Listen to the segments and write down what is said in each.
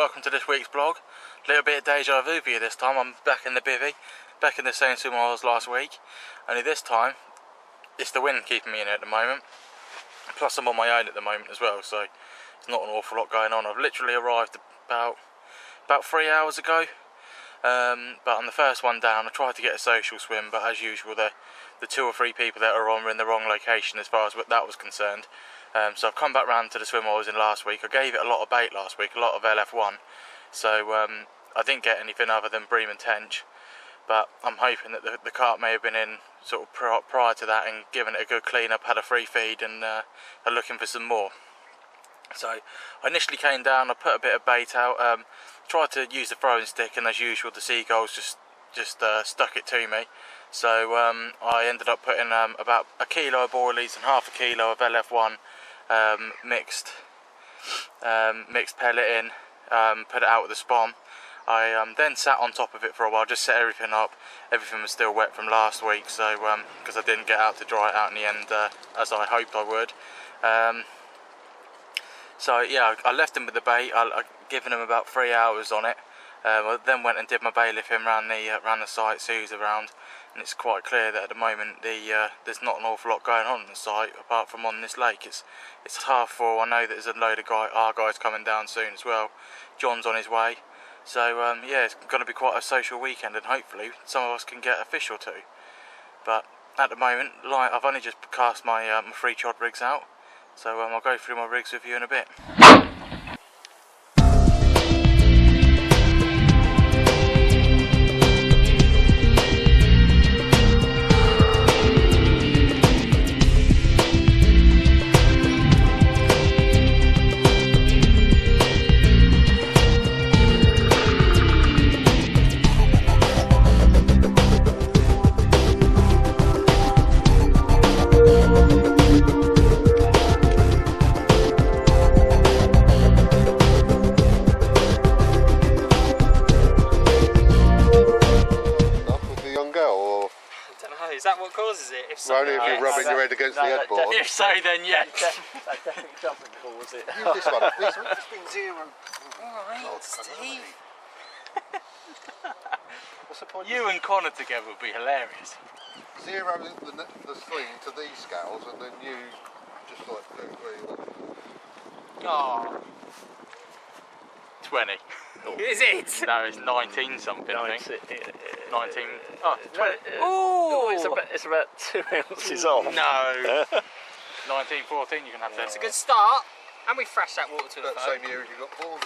welcome to this week's vlog. A little bit of deja vu for you this time. I'm back in the bivvy, back in the same swim I was last week. Only this time, it's the wind keeping me in at the moment. Plus I'm on my own at the moment as well, so it's not an awful lot going on. I've literally arrived about 3 hours ago. But on the first one down, I tried to get a social swim, but as usual, the 2 or 3 people that are on were in the wrong location as far as that was concerned. So I've come back round to the swim I was in last week. I gave it a lot of bait last week, a lot of LF1, so I didn't get anything other than bream and tench, but I'm hoping that the carp may have been in sort of prior to that and given it a good clean up, had a free feed, and are looking for some more. So I initially came down, I put a bit of bait out, tried to use the throwing stick, and as usual the seagulls just stuck it to me. So I ended up putting about a kilo of boilies and half a kilo of LF1 mixed pellet in, put it out with the spom. I then sat on top of it for a while, just set everything up. Everything was still wet from last week, so because I didn't get out to dry it out in the end as I hoped I would. So yeah, I left him with the bait. I given him about 3 hours on it. I then went and did my bailiff in around the site, Sue's around, and it's quite clear that at the moment there's not an awful lot going on the site apart from on this lake. It's 4:30. I know that there's a load of our guys coming down soon as well. John's on his way, so yeah, it's going to be quite a social weekend, and hopefully some of us can get a fish or two. But at the moment, I've only just cast my 3 chod rigs out, so I'll go through my rigs with you in a bit. Is that what causes it? If so, only if you're rubbing your head against the headboard. If so, then yes. That definitely doesn't cause it. Use this one. This one's been 0. Alright, Steve. What's the point? You and Connor together would be hilarious. 0 the sling to these scales, and then you just like do where you want. Oh. 20. Is it? No, it's 19 something, I think. 19. Oh, 20. Ooh! It's about 2 ounces off. No. 19, 14 you can have this. It's a good start. And we thrashed that water to the That foam. same year as you got born.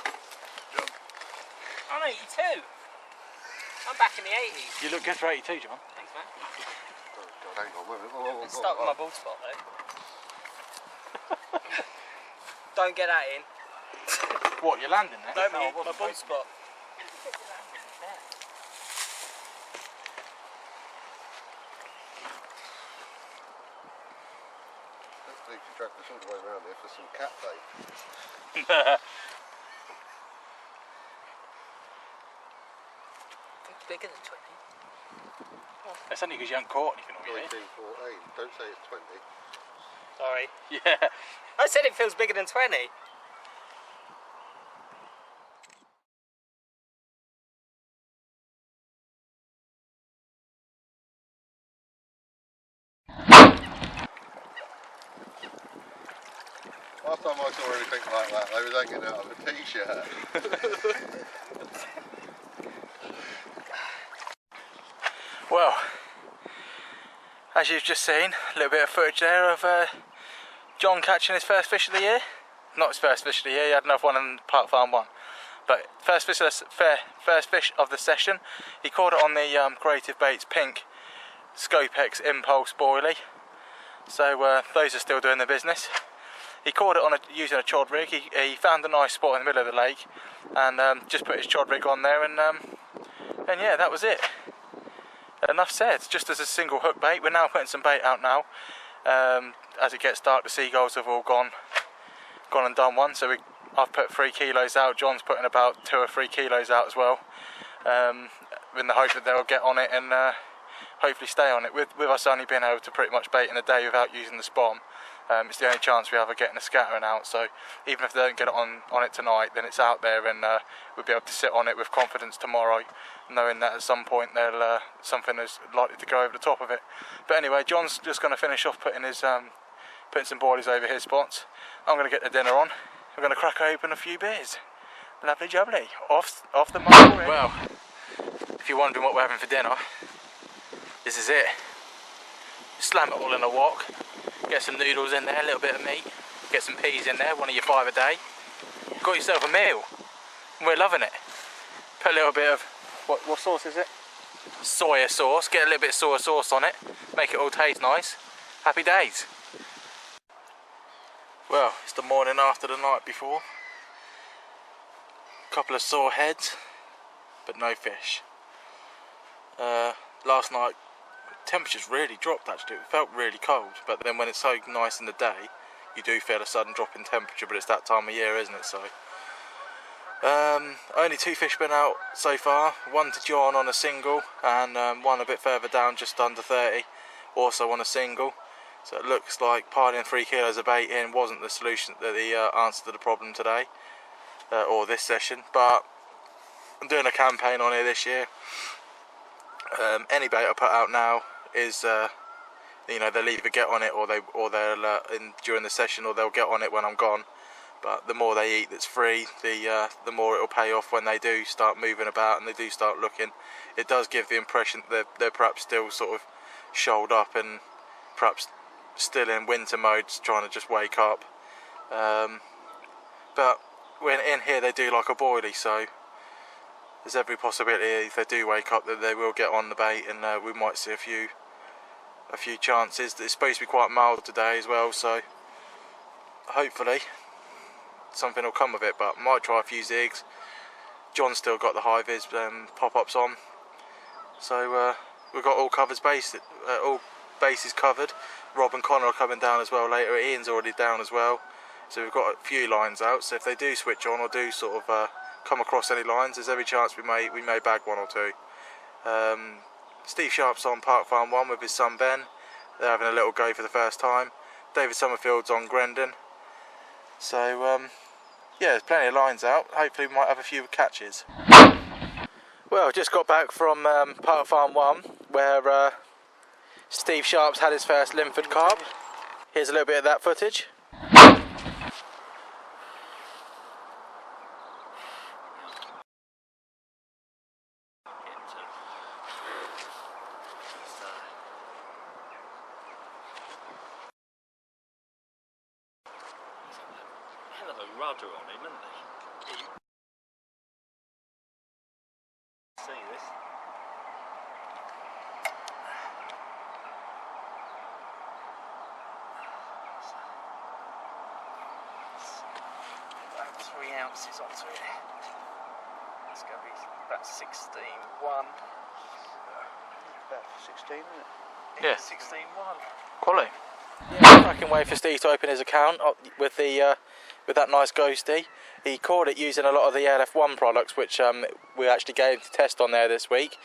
I'm 82. I'm back in the 80s. You look good for 82, John. Thanks, man. Oh, God, hang on, whoa. Stuck with my bald spot, though. Don't get that in. What, you're landing there? No, my bald spot. Let's see if you drag this all the way around here for some cat bait. Bigger than 20. That's only because you haven't caught anything all year. 19, 14. Don't say it's 20. Sorry. Yeah. I said it feels bigger than 20. Last time I saw anything like that, they was hanging out of a t-shirt. Well, as you've just seen, a little bit of footage there of John catching his first fish of the year. Not his first fish of the year, he had another one in Park Farm 1. But first fish of the session, he caught it on the Creatve Baits Pink Scopex Impulse Boilie. So those are still doing the business. He caught it using a chod rig. He found a nice spot in the middle of the lake and just put his chod rig on there, and yeah, that was it. Enough said. Just as a single hook bait, we're now putting some bait out now. As it gets dark, the seagulls have all gone and done one. So I've put 3 kilos out. John's putting about 2 or 3 kilos out as well, in the hope that they'll get on it and hopefully stay on it. With us only being able to pretty much bait in a day without using the spom, It's the only chance we have of getting a scattering out, so even if they don't get it on it tonight, then it's out there, and we'll be able to sit on it with confidence tomorrow, knowing that at some point they'll something is likely to go over the top of it. But anyway, John's just going to finish off putting some boilies over his spots. I'm going to get the dinner on. We're going to crack open a few beers. Lovely jubbly. Off the mark. Well, if you're wondering what we're having for dinner, this is it. Slam it all in a wok. Get some noodles in there, a little bit of meat. Get some peas in there, one of your 5 a day. Got yourself a meal. We're loving it. Put a little bit of, what sauce is it? Soya sauce. Get a little bit of soya sauce on it. Make it all taste nice. Happy days. Well, it's the morning after the night before. Couple of sore heads, but no fish. Last night, temperatures really dropped actually. It felt really cold, but then when it's so nice in the day, you do feel a sudden drop in temperature, but it's that time of year, isn't it? So, only 2 fish been out so far. One to John on a single, and one a bit further down, just under 30, also on a single. So it looks like piling 3 kilos of bait in wasn't the solution, the answer to the problem today, or this session. But I'm doing a campaign on here this year. Any bait I put out now is, you know, they'll either get on it or they'll during the session, or they'll get on it when I'm gone. But the more they eat that's free, the more it'll pay off when they do start moving about and they do start looking. It does give the impression that they're perhaps still sort of shoaled up and perhaps still in winter mode, trying to just wake up. But when in here they do like a boilie, so there's every possibility if they do wake up that they will get on the bait, and we might see a few chances. It's supposed to be quite mild today as well, so hopefully something will come of it. But might try a few zigs. John's still got the high vis pop-ups on, so we've got all bases covered. Rob and Connor are coming down as well later. Ian's already down as well, so we've got a few lines out. So if they do switch on or do sort of come across any lines, there's every chance we may bag 1 or 2. Steve Sharp's on Park Farm 1 with his son Ben. They're having a little go for the first time. David Summerfield's on Grendon. So yeah, there's plenty of lines out. Hopefully we might have a few catches. Well, just got back from Park Farm 1, where Steve Sharp's had his first Linford carp. Here's a little bit of that footage. Hell of a rudder on him, isn't he? See this? About 3 ounces onto it. It's going to be about 16.1. About 16, isn't it? Yeah. 16.1. Quality. Yeah, cracking way for Steve to open his account with that nice ghosty. He caught it using a lot of the LFONE products, which we actually gave to test on there this week.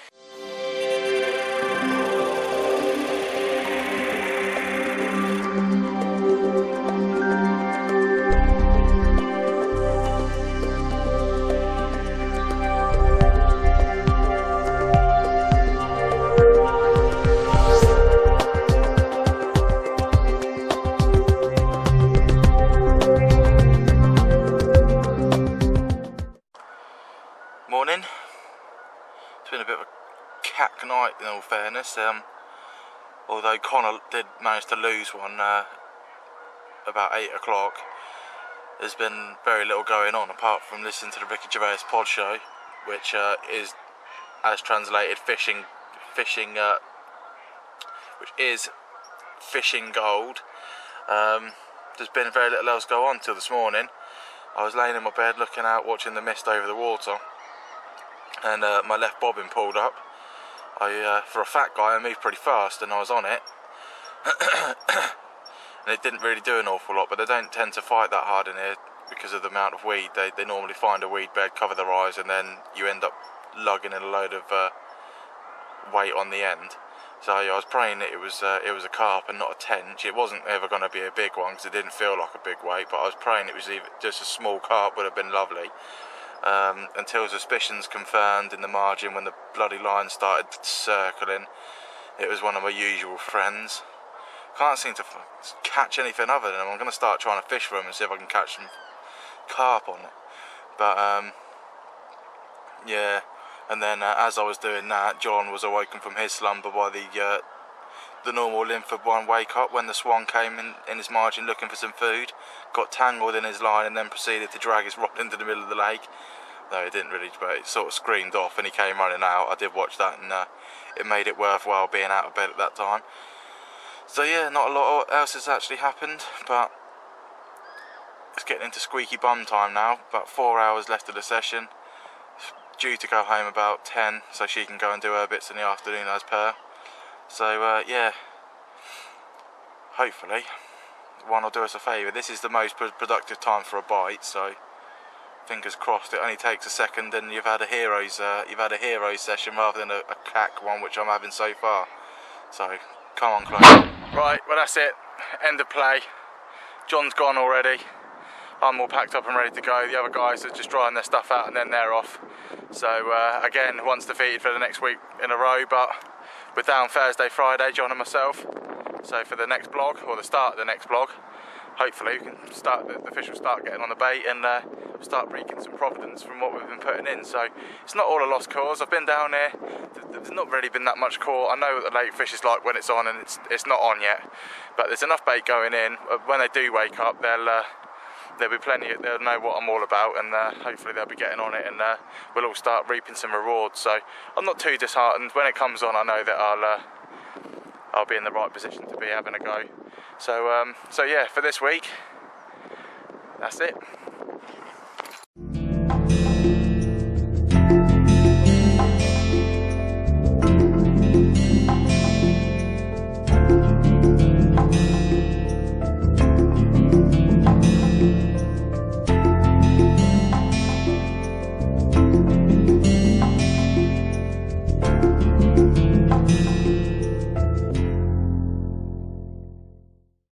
Morning. It's been a bit of a cack night in all fairness, although Connor did manage to lose one about 8 o'clock. There's been very little going on apart from listening to the Ricky Gervais pod show, which is, as translated, fishing which is fishing gold. There's been very little else go on till this morning. I was laying in my bed looking out, watching the mist over the water, and my left bobbin pulled up. For a fat guy, I moved pretty fast and I was on it. And it didn't really do an awful lot, but they don't tend to fight that hard in here because of the amount of weed. They normally find a weed bed, cover their eyes, and then you end up lugging in a load of weight on the end. So yeah, I was praying that it was a carp and not a tench. It wasn't ever going to be a big one because it didn't feel like a big weight, but I was praying it was just a small carp would have been lovely. Until suspicions confirmed in the margin when the bloody line started circling. It was one of my usual friends. Can't seem to catch anything other than them. I'm going to start trying to fish for them and see if I can catch some carp on it. But yeah, and then as I was doing that, John was awoken from his slumber by the normal Linford one wake up when the swan came in his margin looking for some food, got tangled in his line and then proceeded to drag his rod into the middle of the lake. No, it didn't really, but it sort of screamed off and he came running out. I did watch that and it made it worthwhile being out of bed at that time. So yeah, not a lot else has actually happened, but it's getting into squeaky bum time now. About 4 hours left of the session. Due to go home about 10 so she can go and do her bits in the afternoon as per. So yeah, hopefully one will do us a favour. This is the most productive time for a bite, so fingers crossed. It only takes a second and you've had a heroes session rather than a cack one, which I'm having so far. So come on, Chloe. Right, well that's it, end of play. John's gone already. I'm all packed up and ready to go. The other guys are just drying their stuff out and then they're off. So again, once defeated for the next week in a row, but we're down Thursday, Friday, John and myself. So for the next vlog, or the start of the next vlog, hopefully we can start, the fish will start getting on the bait and start wreaking some providence from what we've been putting in. So it's not all a lost cause. I've been down here, there's not really been that much caught. I know what the lake fish is like when it's on, and it's not on yet, but there's enough bait going in. When they do wake up, there'll be plenty, they'll know what I'm all about, and hopefully they'll be getting on it and we'll all start reaping some rewards. So I'm not too disheartened. When it comes on, I know that I'll be in the right position to be having a go. So so yeah, for this week, that's it.